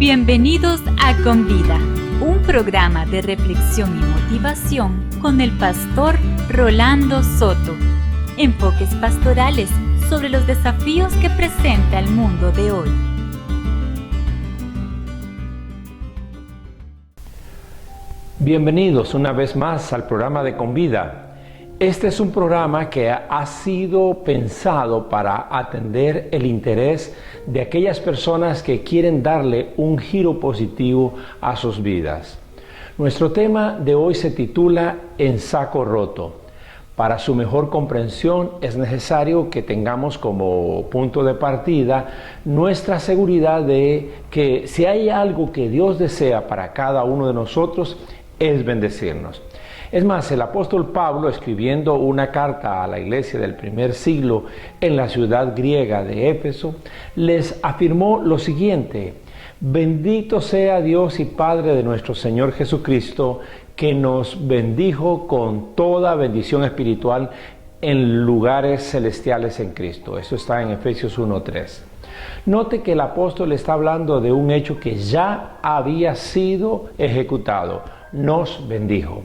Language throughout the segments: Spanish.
Bienvenidos a Con Vida, un programa de reflexión y motivación con el pastor Rolando Soto. Enfoques pastorales sobre los desafíos que presenta el mundo de hoy. Bienvenidos una vez más al programa de Con Vida. Este es un programa que ha sido pensado para atender el interés de aquellas personas que quieren darle un giro positivo a sus vidas. Nuestro tema de hoy se titula En saco roto. Para su mejor comprensión es necesario que tengamos como punto de partida nuestra seguridad de que si hay algo que Dios desea para cada uno de nosotros es bendecirnos. Es más, el apóstol Pablo, escribiendo una carta a la iglesia del primer siglo en la ciudad griega de Éfeso, les afirmó lo siguiente: bendito sea Dios y Padre de nuestro Señor Jesucristo, que nos bendijo con toda bendición espiritual en lugares celestiales en Cristo. Eso está en Efesios 1:3. Note que el apóstol está hablando de un hecho que ya había sido ejecutado. Nos bendijo.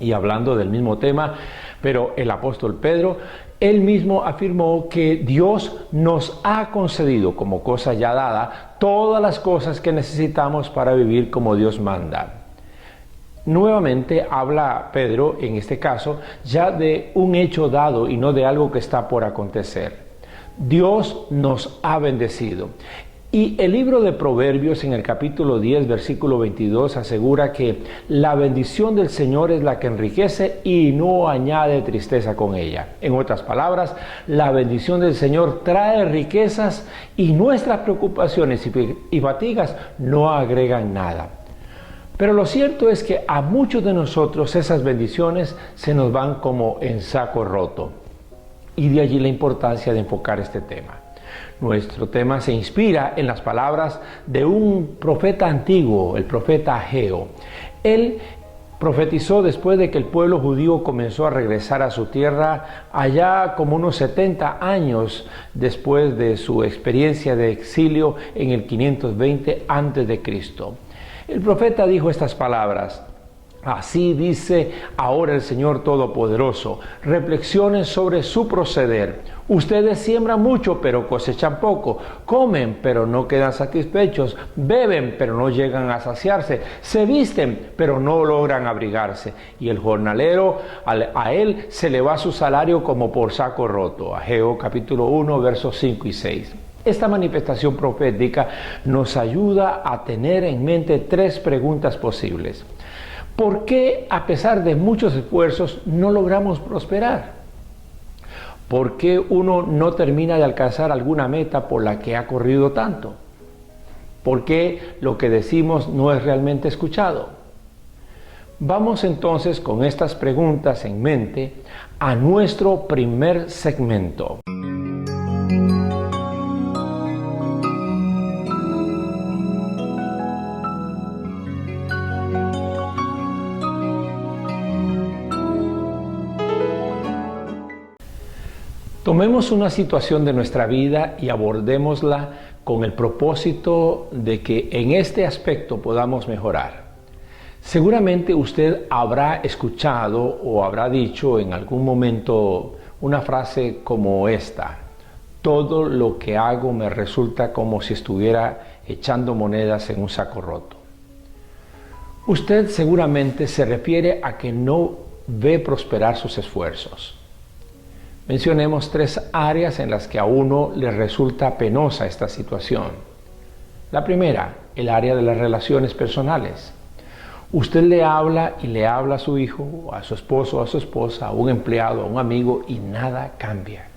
Y hablando del mismo tema, pero el apóstol Pedro, él mismo afirmó que Dios nos ha concedido como cosa ya dada todas las cosas que necesitamos para vivir como Dios manda. Nuevamente habla Pedro, en este caso, ya de un hecho dado y no de algo que está por acontecer. Dios nos ha bendecido. Y el libro de Proverbios en el capítulo 10, versículo 22 asegura que la bendición del Señor es la que enriquece y no añade tristeza con ella. En otras palabras, la bendición del Señor trae riquezas y nuestras preocupaciones y fatigas no agregan nada. Pero lo cierto es que a muchos de nosotros esas bendiciones se nos van como en saco roto. Y de allí la importancia de enfocar este tema. Nuestro tema se inspira en las palabras de un profeta antiguo, el profeta Ageo. Él profetizó después de que el pueblo judío comenzó a regresar a su tierra allá como unos 70 años después de su experiencia de exilio en el 520 a.C. El profeta dijo estas palabras: así dice ahora el Señor Todopoderoso, reflexionen sobre su proceder. Ustedes siembran mucho, pero cosechan poco. Comen, pero no quedan satisfechos. Beben, pero no llegan a saciarse. Se visten, pero no logran abrigarse. Y el jornalero, a él se le va su salario como por saco roto. Ageo capítulo 1, versos 5 y 6. Esta manifestación profética nos ayuda a tener en mente tres preguntas posibles. ¿Por qué, a pesar de muchos esfuerzos, no logramos prosperar? ¿Por qué uno no termina de alcanzar alguna meta por la que ha corrido tanto? ¿Por qué lo que decimos no es realmente escuchado? Vamos entonces con estas preguntas en mente a nuestro primer segmento. Tomemos una situación de nuestra vida y abordémosla con el propósito de que en este aspecto podamos mejorar. Seguramente usted habrá escuchado o habrá dicho en algún momento una frase como esta: todo lo que hago me resulta como si estuviera echando monedas en un saco roto. Usted seguramente se refiere a que no ve prosperar sus esfuerzos. Mencionemos tres áreas en las que a uno le resulta penosa esta situación. La primera, el área de las relaciones personales. Usted le habla y le habla a su hijo, a su esposo, a su esposa, a un empleado, a un amigo y nada cambia.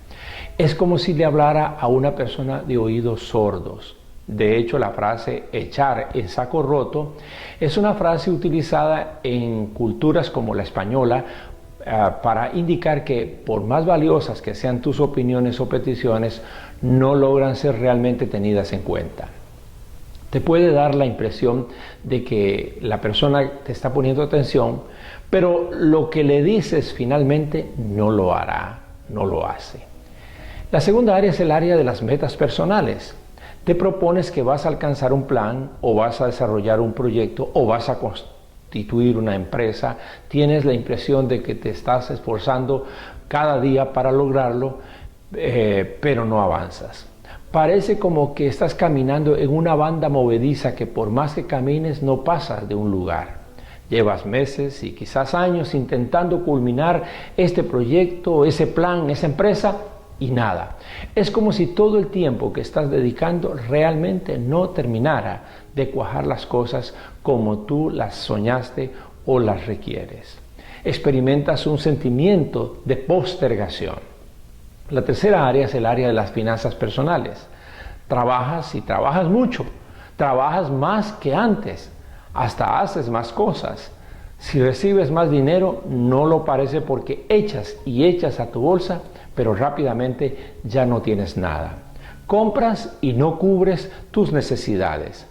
Es como si le hablara a una persona de oídos sordos. De hecho, la frase echar en saco roto es una frase utilizada en culturas como la española para indicar que por más valiosas que sean tus opiniones o peticiones, no logran ser realmente tenidas en cuenta. Te puede dar la impresión de que la persona te está poniendo atención, pero lo que le dices finalmente no lo hará, no lo hace. La segunda área es el área de las metas personales. Te propones que vas a alcanzar un plan o vas a desarrollar un proyecto o vas a constituir una empresa. Tienes la impresión de que te estás esforzando cada día para lograrlo, pero no avanzas. Parece como que estás caminando en una banda movediza que por más que camines no pasas de un lugar. Llevas meses y quizás años intentando culminar este proyecto, ese plan, esa empresa y nada. Es como si todo el tiempo que estás dedicando realmente no terminara de cuajar las cosas como tú las soñaste o las requieres. Experimentas un sentimiento de postergación. La tercera área es el área de las finanzas personales. Trabajas y trabajas mucho, trabajas más que antes, hasta haces más cosas. Si recibes más dinero, no lo parece porque echas y echas a tu bolsa, pero rápidamente ya no tienes nada. Compras y no cubres tus necesidades.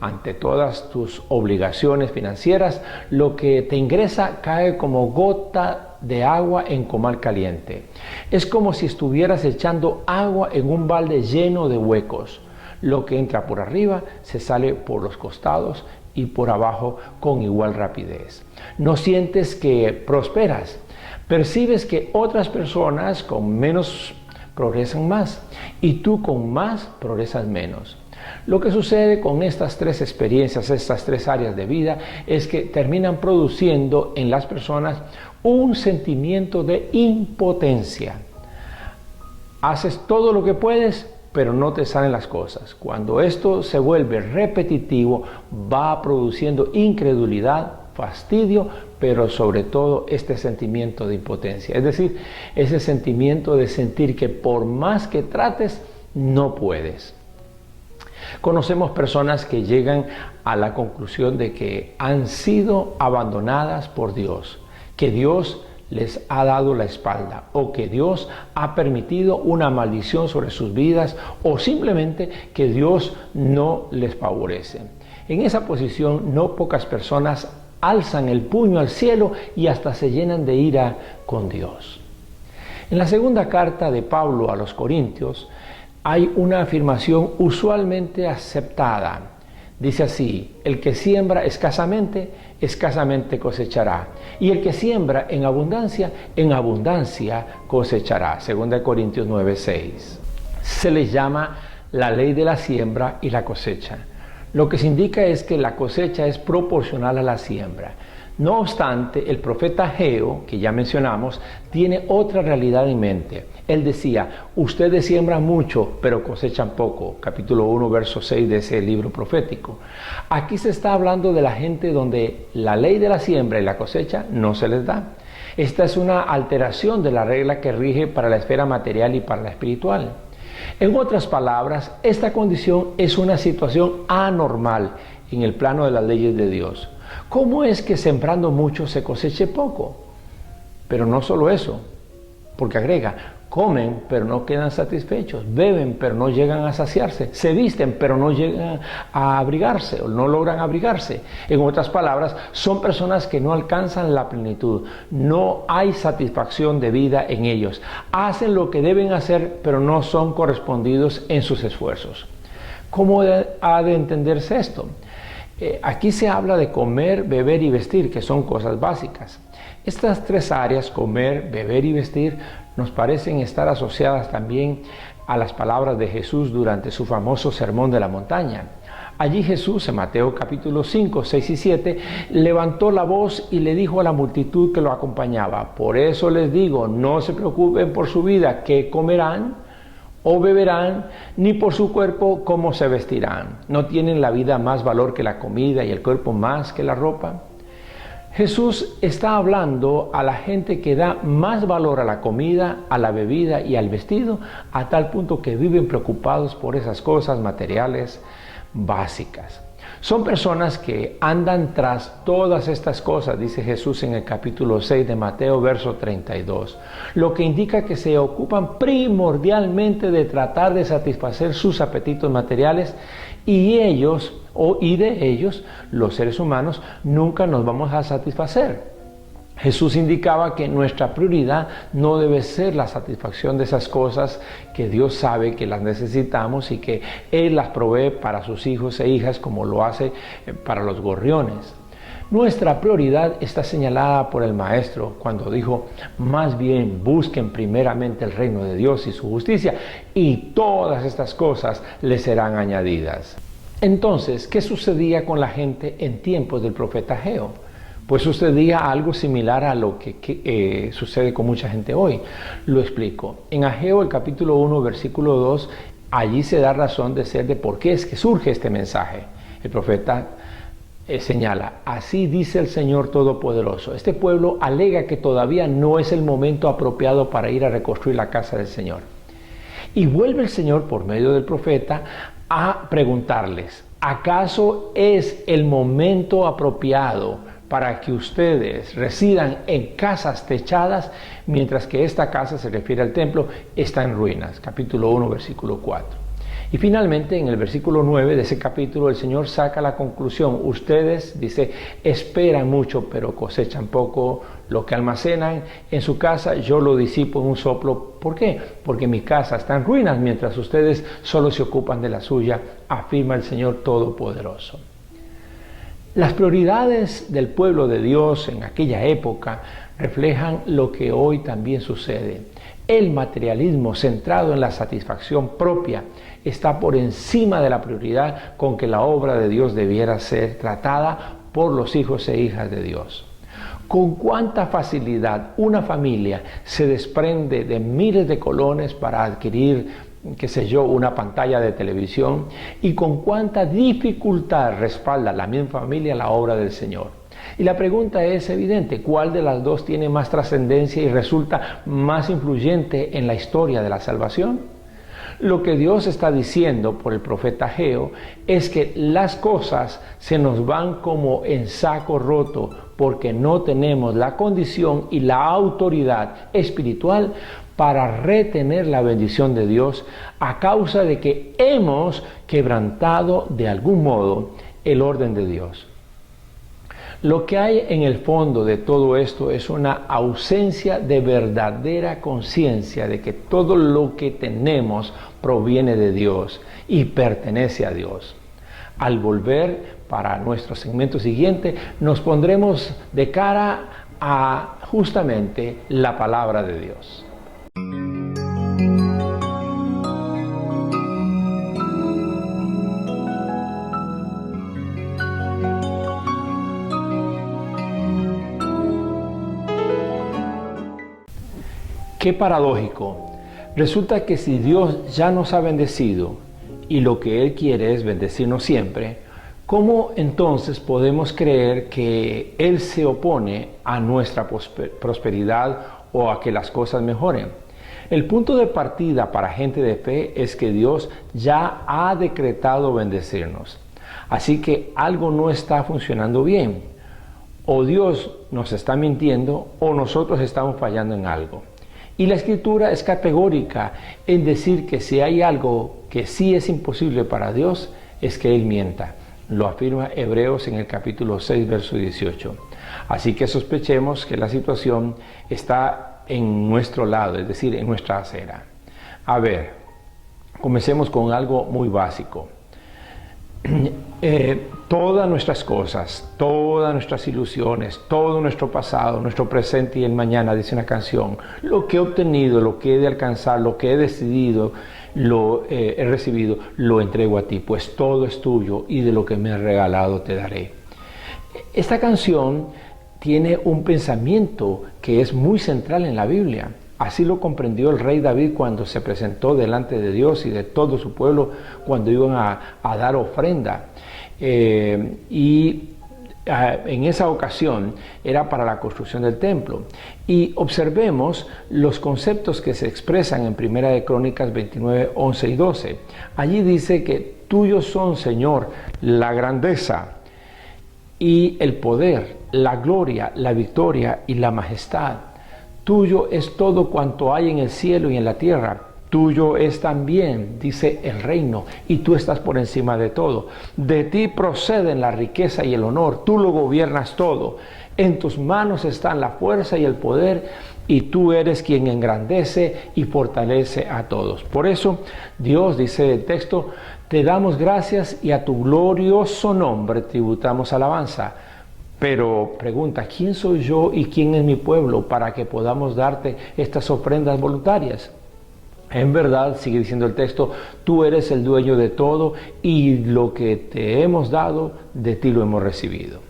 Ante todas tus obligaciones financieras, lo que te ingresa cae como gota de agua en comal caliente. Es como si estuvieras echando agua en un balde lleno de huecos. Lo que entra por arriba se sale por los costados y por abajo con igual rapidez. No sientes que prosperas. Percibes que otras personas con menos progresan más y tú con más progresas menos. Lo que sucede con estas tres experiencias, estas tres áreas de vida, es que terminan produciendo en las personas un sentimiento de impotencia. Haces todo lo que puedes, pero no te salen las cosas. Cuando esto se vuelve repetitivo, va produciendo incredulidad, fastidio, pero sobre todo este sentimiento de impotencia. Es decir, ese sentimiento de sentir que por más que trates, no puedes. Conocemos personas que llegan a la conclusión de que han sido abandonadas por Dios, que Dios les ha dado la espalda o que Dios ha permitido una maldición sobre sus vidas o simplemente que Dios no les favorece. En esa posición no pocas personas alzan el puño al cielo y hasta se llenan de ira con Dios. En la segunda carta de Pablo a los Corintios hay una afirmación usualmente aceptada. Dice así: el que siembra escasamente, escasamente cosechará. Y el que siembra en abundancia cosechará. 2 Corintios 9:6. Se les llama la ley de la siembra y la cosecha. Lo que se indica es que la cosecha es proporcional a la siembra. No obstante, el profeta Ageo, que ya mencionamos, tiene otra realidad en mente. Él decía: ustedes siembran mucho, pero cosechan poco. Capítulo 1, verso 6 de ese libro profético. Aquí se está hablando de la gente donde la ley de la siembra y la cosecha no se les da. Esta es una alteración de la regla que rige para la esfera material y para la espiritual. En otras palabras, esta condición es una situación anormal en el plano de las leyes de Dios. ¿Cómo es que sembrando mucho se coseche poco? Pero no solo eso, porque agrega: comen pero no quedan satisfechos, beben pero no llegan a saciarse, se visten pero no llegan a abrigarse o no logran abrigarse. En otras palabras, son personas que no alcanzan la plenitud, no hay satisfacción de vida en ellos. Hacen lo que deben hacer pero no son correspondidos en sus esfuerzos. ¿Cómo ha de entenderse esto? Aquí se habla de comer, beber y vestir, que son cosas básicas. Estas tres áreas, comer, beber y vestir, nos parecen estar asociadas también a las palabras de Jesús durante su famoso Sermón de la Montaña. Allí Jesús, en Mateo capítulo 5, 6 y 7, levantó la voz y le dijo a la multitud que lo acompañaba: por eso les digo, no se preocupen por su vida, qué comerán o beberán, ni por su cuerpo cómo se vestirán. ¿No tienen la vida más valor que la comida y el cuerpo más que la ropa? Jesús está hablando a la gente que da más valor a la comida, a la bebida y al vestido, a tal punto que viven preocupados por esas cosas materiales básicas. Son personas que andan tras todas estas cosas, dice Jesús en el capítulo 6 de Mateo, verso 32, lo que indica que se ocupan primordialmente de tratar de satisfacer sus apetitos materiales y de ellos, los seres humanos, nunca nos vamos a satisfacer. Jesús indicaba que nuestra prioridad no debe ser la satisfacción de esas cosas que Dios sabe que las necesitamos y que Él las provee para sus hijos e hijas como lo hace para los gorriones. Nuestra prioridad está señalada por el Maestro cuando dijo: más bien busquen primeramente el reino de Dios y su justicia, y todas estas cosas les serán añadidas. Entonces, ¿qué sucedía con la gente en tiempos del profeta Ageo? Pues sucedía algo similar a lo que sucede con mucha gente hoy. Lo explico. En Ageo, el capítulo 1, versículo 2, allí se da razón de ser de por qué es que surge este mensaje. El profeta señala: así dice el Señor Todopoderoso. Este pueblo alega que todavía no es el momento apropiado para ir a reconstruir la casa del Señor. Y vuelve el Señor, por medio del profeta, a preguntarles: ¿acaso es el momento apropiado para que ustedes residan en casas techadas, mientras que esta casa, se refiere al templo, está en ruinas? Capítulo 1, versículo 4. Y finalmente, en el versículo 9 de ese capítulo, el Señor saca la conclusión: ustedes, dice, esperan mucho, pero cosechan poco. Lo que almacenan en su casa, yo lo disipo en un soplo. ¿Por qué? Porque mi casa está en ruinas, mientras ustedes solo se ocupan de la suya, afirma el Señor Todopoderoso. Las prioridades del pueblo de Dios en aquella época reflejan lo que hoy también sucede. El materialismo centrado en la satisfacción propia está por encima de la prioridad con que la obra de Dios debiera ser tratada por los hijos e hijas de Dios. Con cuánta facilidad una familia se desprende de miles de colones para adquirir, qué sé yo, una pantalla de televisión, y con cuánta dificultad respalda la misma familia la obra del Señor. Y la pregunta es evidente: ¿cuál de las dos tiene más trascendencia y resulta más influyente en la historia de la salvación? Lo que Dios está diciendo por el profeta Ageo es que las cosas se nos van como en saco roto porque no tenemos la condición y la autoridad espiritual para retener la bendición de Dios, a causa de que hemos quebrantado de algún modo el orden de Dios. Lo que hay en el fondo de todo esto es una ausencia de verdadera conciencia de que todo lo que tenemos proviene de Dios y pertenece a Dios. Al volver para nuestro segmento siguiente, nos pondremos de cara a justamente la palabra de Dios. Qué paradójico. Resulta que si Dios ya nos ha bendecido y lo que Él quiere es bendecirnos siempre, ¿cómo entonces podemos creer que Él se opone a nuestra prosperidad o a que las cosas mejoren? El punto de partida para gente de fe es que Dios ya ha decretado bendecirnos. Así que algo no está funcionando bien. O Dios nos está mintiendo o nosotros estamos fallando en algo. Y la Escritura es categórica en decir que si hay algo que sí es imposible para Dios, es que Él mienta. Lo afirma Hebreos en el capítulo 6, verso 18. Así que sospechemos que la situación está en nuestro lado, es decir, en nuestra acera. A ver, comencemos con algo muy básico. Todas nuestras cosas, todas nuestras ilusiones, todo nuestro pasado, nuestro presente y el mañana, dice una canción, lo que he obtenido, lo que he de alcanzar, lo que he decidido, lo he recibido, lo entrego a ti, pues todo es tuyo y de lo que me has regalado te daré. Esta canción tiene un pensamiento que es muy central en la Biblia. Así lo comprendió el rey David cuando se presentó delante de Dios y de todo su pueblo cuando iban a dar ofrenda. En esa ocasión era para la construcción del templo. Y observemos los conceptos que se expresan en Primera de Crónicas 29, 11 y 12. Allí dice que tuyos son, Señor, la grandeza y el poder, la gloria, la victoria y la majestad. Tuyo es todo cuanto hay en el cielo y en la tierra. Tuyo es también, dice, el reino, y tú estás por encima de todo. De ti proceden la riqueza y el honor, tú lo gobiernas todo. En tus manos están la fuerza y el poder, y tú eres quien engrandece y fortalece a todos. Por eso, Dios, dice el texto, te damos gracias y a tu glorioso nombre tributamos alabanza. Pero pregunta, ¿quién soy yo y quién es mi pueblo para que podamos darte estas ofrendas voluntarias? En verdad, sigue diciendo el texto, tú eres el dueño de todo y lo que te hemos dado, de ti lo hemos recibido.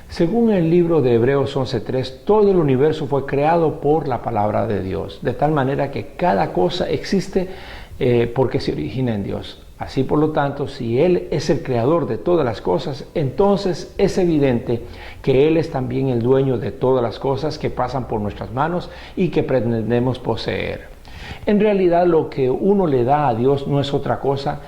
Según el libro de Hebreos 11:3, todo el universo fue creado por la palabra de Dios, de tal manera que cada cosa existe porque se origina en Dios. Así, por lo tanto, si Él es el creador de todas las cosas, entonces es evidente que Él es también el dueño de todas las cosas que pasan por nuestras manos y que pretendemos poseer. En realidad, lo que uno le da a Dios no es otra cosa